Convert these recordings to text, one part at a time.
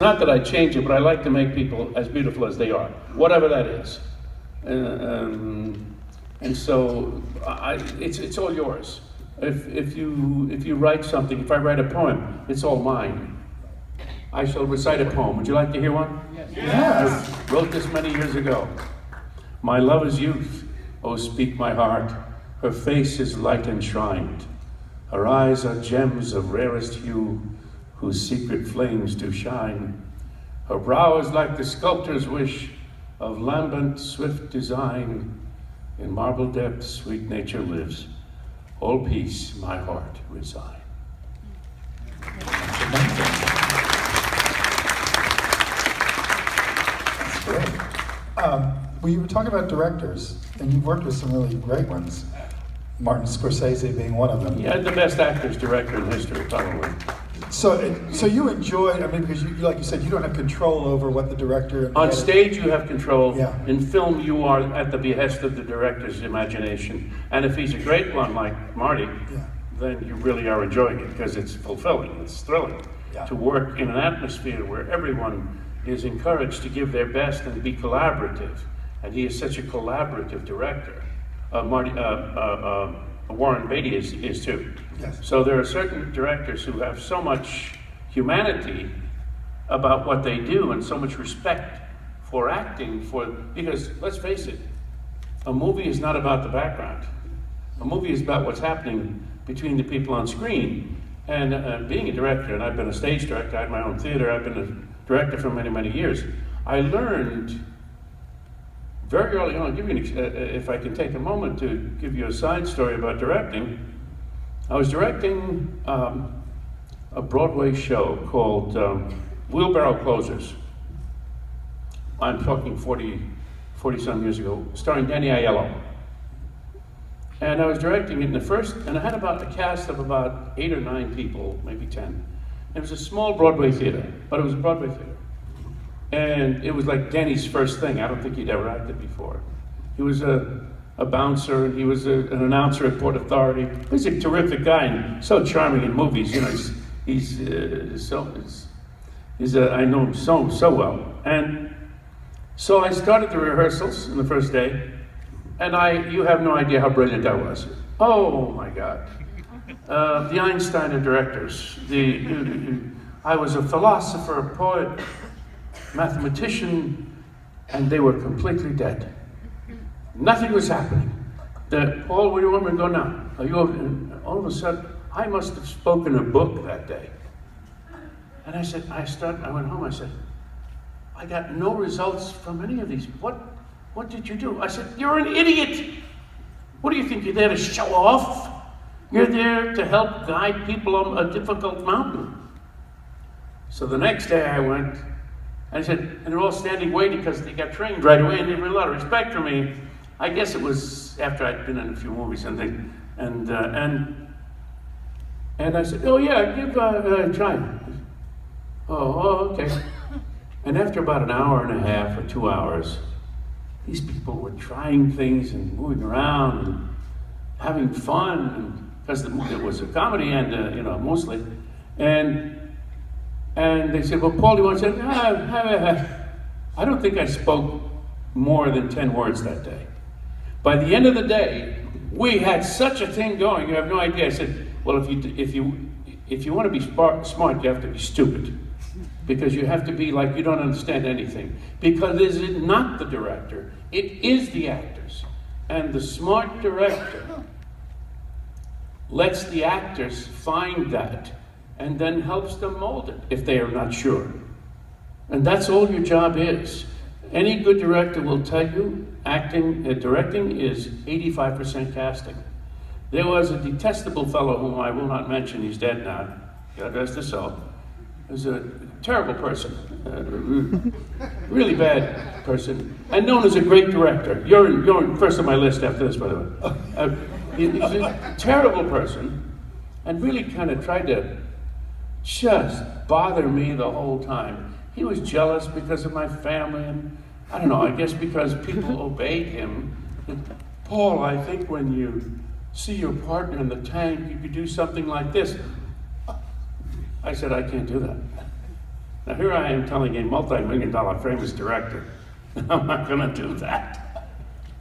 Not that I change it, but I like to make people as beautiful as they are, whatever that is. And so it's all yours. If you write something, if I write a poem, it's all mine. I shall recite a poem. Would you like to hear one? Yes. I wrote this many years ago. My love is youth, oh speak my heart. Her face is light enshrined. Her eyes are gems of rarest hue, whose secret flames do shine. Her brow is like the sculptor's wish of lambent swift design. In marble depths sweet nature lives. All peace my heart resign. That's great. Well, you were talking about directors, and you've worked with some really great ones. Martin Scorsese being one of them. Yeah, the best actor's director in history, probably. So you enjoy, I mean, because you, like you said, you don't have control over what the director... On stage you have control. Yeah. In film you are at the behest of the director's imagination. And if he's a great one like Marty, then you really are enjoying it because it's fulfilling, it's thrilling to work in an atmosphere where everyone is encouraged to give their best and be collaborative. And he is such a collaborative director. Warren Beatty is too. Yes. So there are certain directors who have so much humanity about what they do and so much respect for acting, because let's face it, a movie is not about the background. A movie is about what's happening between the people on screen. And being a director, and I've been a stage director, I had my own theater, I've been a director for many, many years, I learned very early on, if I can take a moment to give you a side story about directing. I was directing a Broadway show called Wheelbarrow Closers. I'm talking 40-some years ago, starring Danny Aiello. And I was directing it in the first, and I had about a cast of about 8 or 9 people, maybe 10. It was a small Broadway theater, but it was a Broadway theater. And it was like Danny's first thing. I don't think he'd ever acted before. He was a bouncer, and he was an announcer at Port Authority. He's a terrific guy and so charming in movies. You know, I know him so well. And so I started the rehearsals on the first day, and you have no idea how brilliant I was. Oh my God. The Einstein of directors. I was a philosopher, a poet, mathematician, and they were completely dead. Nothing was happening. Paul, where do you want me to go now? All of a sudden, I must have spoken a book that day. And I said, I went home, I said, I got no results from any of these. What did you do? I said, you're an idiot. What do you think, you're there to show off? You're there to help guide people on a difficult mountain. So the next day I went, and I said, and they're all standing waiting because they got trained right away and they have a lot of respect for me. I guess it was after I'd been in a few movies and I said, oh yeah, give a try. Oh, okay. And after about an hour and a half or 2 hours, these people were trying things and moving around and having fun, because it was a comedy and mostly. And they said, well, Paul, do you want to say, I don't think I spoke more than 10 words that day. By the end of the day, we had such a thing going, you have no idea. I said, well, if you want to be smart, you have to be stupid. Because you have to be like you don't understand anything. Because it is not the director, it is the actors. And the smart director lets the actors find that and then helps them mold it if they are not sure. And that's all your job is. Any good director will tell you directing is 85% casting. There was a detestable fellow whom I will not mention, he's dead now, God rest his soul. He was a terrible person, really bad person, and known as a great director. You're first on my list after this, by the way. He's a terrible person, and really kind of tried to just bother me the whole time. He was jealous because of my family, and I don't know, I guess because people obeyed him. Paul, I think when you see your partner in the tank, you could do something like this. I said, I can't do that. Now here I am telling a multi-million-dollar famous director, I'm not going to do that.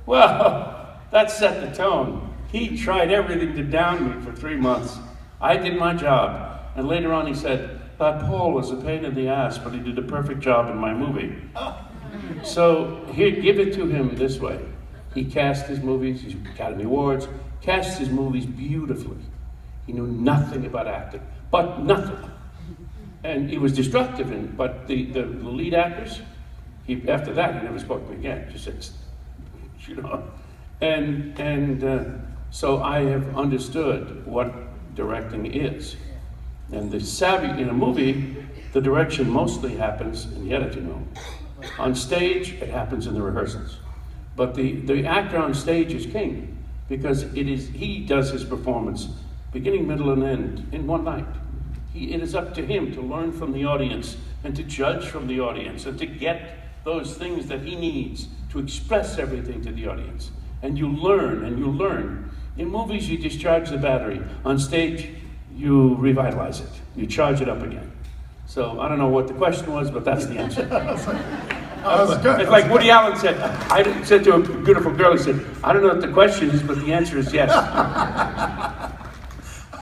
Well, that set the tone. He tried everything to down me for 3 months. I did my job. And later on he said, Paul was a pain in the ass, but he did a perfect job in my movie. So here, give it to him this way. He cast his movies, his Academy Awards, cast his movies beautifully. He knew nothing about acting, but nothing. And he was destructive in it, but the lead actors, after that, he never spoke to me again. Just said, you know. So I have understood what directing is. And the savvy in a movie, the direction mostly happens in the editing room. On stage, it happens in the rehearsals. But the actor on stage is king, because he does his performance, beginning, middle, and end, in one night. It is up to him to learn from the audience, and to judge from the audience, and to get those things that he needs to express everything to the audience. And you learn, and you learn. In movies, you discharge the battery. On stage, you revitalize it. You charge it up again. So I don't know what the question was, but that's the answer. That was good. It's like Woody Allen said. I said to a beautiful girl, he said, I don't know what the question is, but the answer is yes.